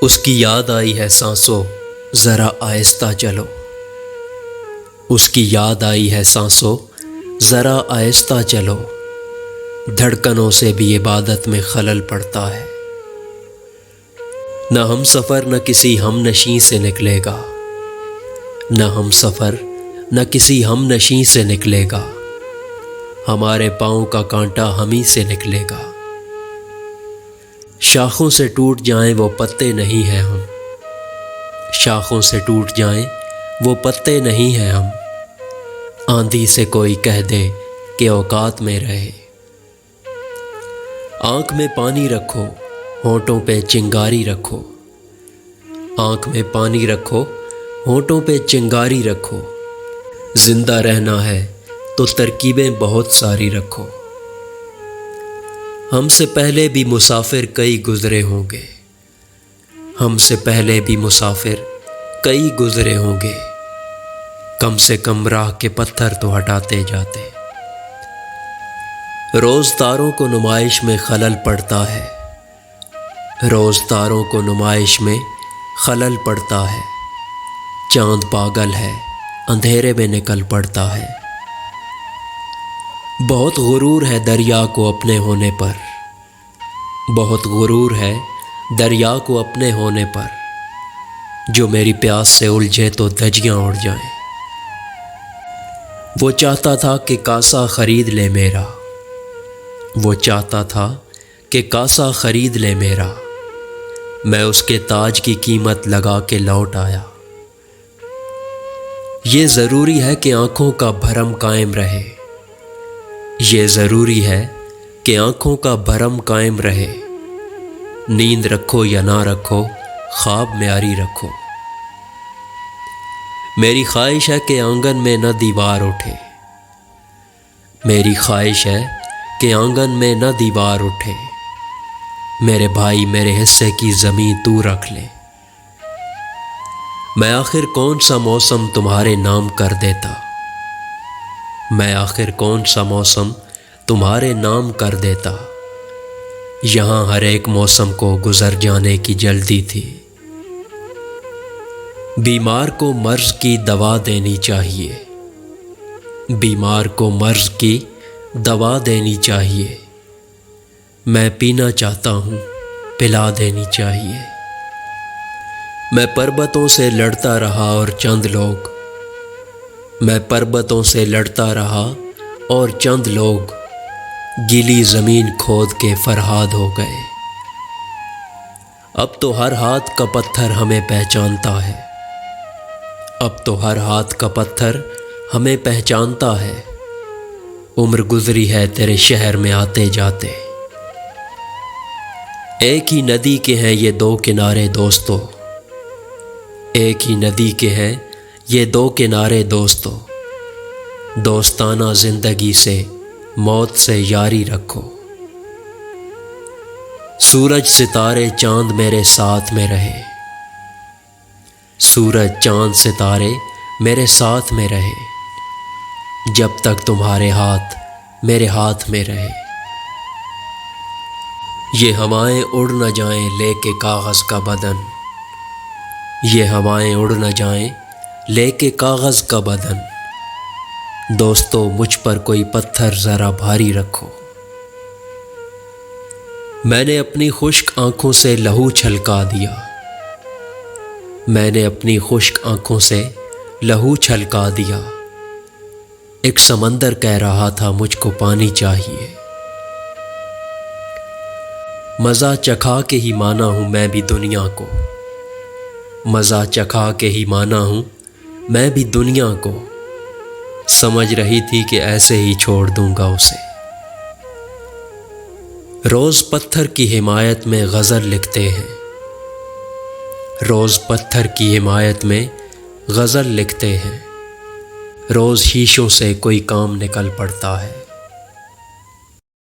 اس کی یاد آئی ہے سانسوں، ذرا آہستہ چلو۔ اس کی یاد آئی ہے سانسوں، ذرا آہستہ چلو۔ دھڑکنوں سے بھی عبادت میں خلل پڑتا ہے۔ نہ ہم سفر نہ کسی ہم نشیں سے نکلے گا، نہ ہم سفر نہ کسی ہم نشیں سے نکلے گا۔ ہمارے پاؤں کا کانٹا ہم ہی سے نکلے گا۔ شاخوں سے ٹوٹ جائیں وہ پتے نہیں ہیں ہم، شاخوں سے ٹوٹ جائیں وہ پتے نہیں ہیں ہم۔ آندھی سے کوئی کہہ دے کہ اوقات میں رہے۔ آنکھ میں پانی رکھو، ہونٹوں پہ چنگاری رکھو۔ آنکھ میں پانی رکھو، ہونٹوں پہ چنگاری رکھو۔ زندہ رہنا ہے تو ترکیبیں بہت ساری رکھو۔ ہم سے پہلے بھی مسافر کئی گزرے ہوں گے، ہم سے پہلے بھی مسافر کئی گزرے ہوں گے۔ کم سے کم راہ کے پتھر تو ہٹاتے جاتے۔ روز تاروں کو نمائش میں خلل پڑتا ہے، روز تاروں کو نمائش میں خلل پڑتا ہے۔ چاند پاگل ہے، اندھیرے میں نکل پڑتا ہے۔ بہت غرور ہے دریا کو اپنے ہونے پر، بہت غرور ہے دریا کو اپنے ہونے پر۔ جو میری پیاس سے الجھے تو دھجیاں اڑ جائیں۔ وہ چاہتا تھا کہ کاسا خرید لے میرا، وہ چاہتا تھا کہ کاسا خرید لے میرا۔ میں اس کے تاج کی قیمت لگا کے لوٹ آیا۔ یہ ضروری ہے کہ آنکھوں کا بھرم قائم رہے، یہ ضروری ہے کہ آنکھوں کا بھرم قائم رہے۔ نیند رکھو یا نہ رکھو، خواب معیاری رکھو۔ میری خواہش ہے کہ آنگن میں نہ دیوار اٹھے، میری خواہش ہے کہ آنگن میں نہ دیوار اٹھے۔ میرے بھائی میرے حصے کی زمین تو رکھ لے۔ میں آخر کون سا موسم تمہارے نام کر دیتا، میں آخر کون سا موسم تمہارے نام کر دیتا۔ یہاں ہر ایک موسم کو گزر جانے کی جلدی تھی۔ بیمار کو مرض کی دوا دینی چاہیے، بیمار کو مرض کی دوا دینی چاہیے۔ میں پینا چاہتا ہوں، پلا دینی چاہیے۔ میں پربتوں سے لڑتا رہا اور چند لوگ، میں پربتوں سے لڑتا رہا اور چند لوگ گیلی زمین کھود کے فرہاد ہو گئے۔ اب تو ہر ہاتھ کا پتھر ہمیں پہچانتا ہے، اب تو ہر ہاتھ کا پتھر ہمیں پہچانتا ہے۔ عمر گزری ہے تیرے شہر میں آتے جاتے۔ ایک ہی ندی کے ہیں یہ دو کنارے دوستو، ایک ہی ندی کے ہیں یہ دو کنارے دوستو۔ دوستانہ زندگی سے موت سے یاری رکھو۔ سورج ستارے چاند میرے ساتھ میں رہے، سورج چاند ستارے میرے ساتھ میں رہے، جب تک تمہارے ہاتھ میرے ہاتھ میں رہے۔ یہ ہوائیں اڑ نہ جائیں لے کے کاغذ کا بدن، یہ ہوائیں اڑ نہ جائیں لے کے کاغذ کا بدن۔ دوستو مجھ پر کوئی پتھر ذرا بھاری رکھو۔ میں نے اپنی خشک آنکھوں سے لہو چھلکا دیا، میں نے اپنی خشک آنکھوں سے لہو چھلکا دیا۔ ایک سمندر کہہ رہا تھا مجھ کو پانی چاہیے۔ مزہ چکھا کے ہی مانا ہوں میں بھی دنیا کو، مزہ چکھا کے ہی مانا ہوں میں بھی دنیا کو۔ سمجھ رہی تھی کہ ایسے ہی چھوڑ دوں گا اسے۔ روز پتھر کی حمایت میں غزل لکھتے ہیں، روز پتھر کی حمایت میں غزل لکھتے ہیں۔ روز شیشوں سے کوئی کام نکل پڑتا ہے۔